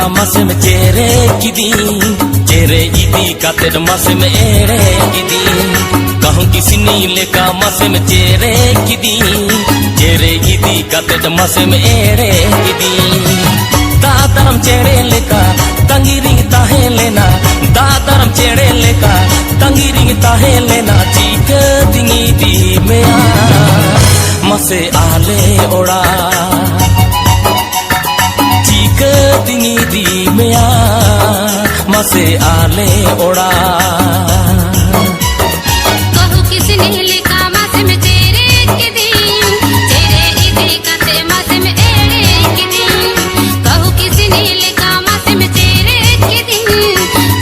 masem cere kidi cere idi kated masem ere kidi kahun kisini leka masem cere kidi cere idi kated masem ere kidi dadaram cere leka tangiring tahelena dadaram cere leka tangiring tahelena chika dingi di mea mase ale ora dingi di mea mase ale ora कहू किसने लिखा मसे में तेरे के दिन तेरे इदी कते मसे में एड़े के दिन कहू किसने लिखा मसे में तेरे के दिन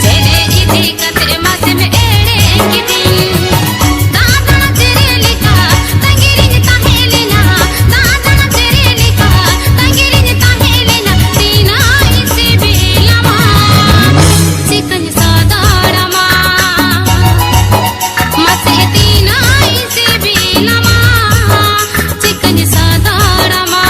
तेरे इदी कते मसे में एड़े के दिन दादा तेरे लिखा तंगिरिंग ताहेलेना दादा तेरे लिखा तंगिरिंग ताहेलेना दीना इसे बेलमा चिकन सादारमा मसे दीना इसे बेलमा chicken सादारमा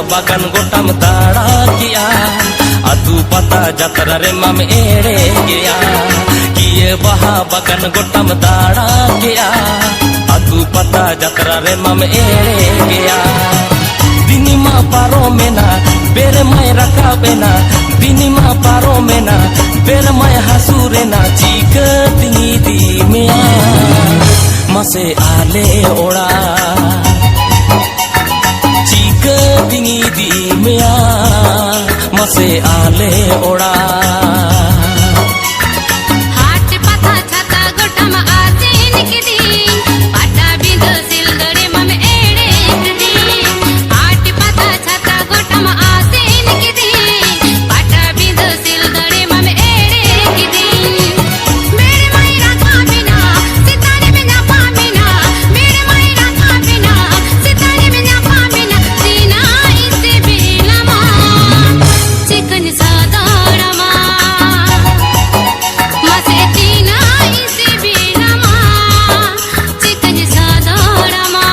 bagan gotam tara kiya atu pata jatra re mam ere kiya kiye baha bagan gotam tara kiya atu pata jatra re mam ere kiya dinima paro mena bere mai rakabena dinima paro mena bere mai hasurena chika dingi di mea mase ale ora dingi di mea mase ale ora हाट पता छता गोटम आसेन के दिन पाटा बिंद सिलदरे मम एड़े के दिन हाट पता छता गोटम आसेन के दिन पाटा बिंद सिलदरे मम एड़े के दिन मेरे मायरा का बिना सितारे में ना पामिना मेरे मायरा का बिना सितारे में ना पामिना दीना इसे बेलमा चिकन सादारमा मसे दीना इसे बेलमा chicken सादारमा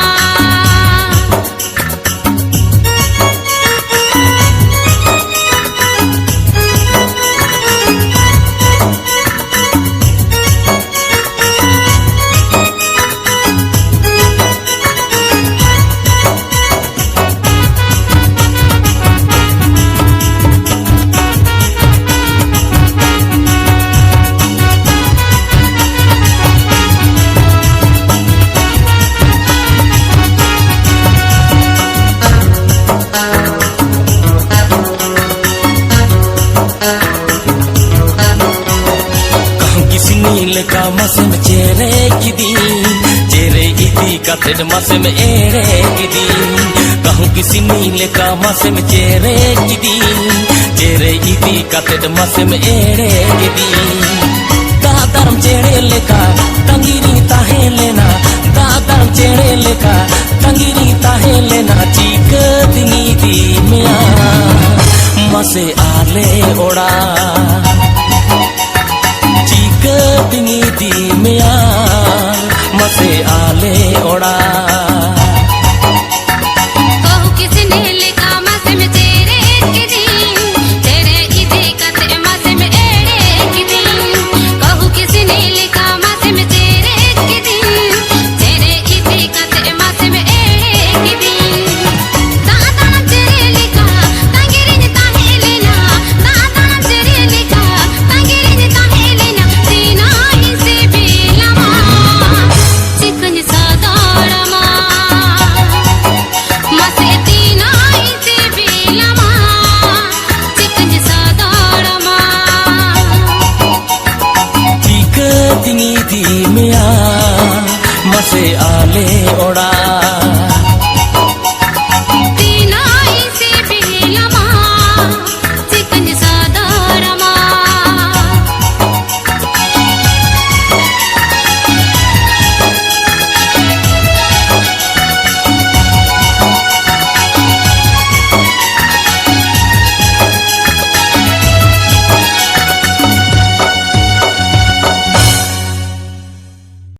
leka masem cere kidi cere idi kated masem ere kidi kahun kisini leka masem cere kidi cere idi kated masem ere kidi dadaram cere leka tangiring tahelena dadaram cere leka tangiring tahelena chika dingi di mea mase ale ora dingi di mea mase ale ora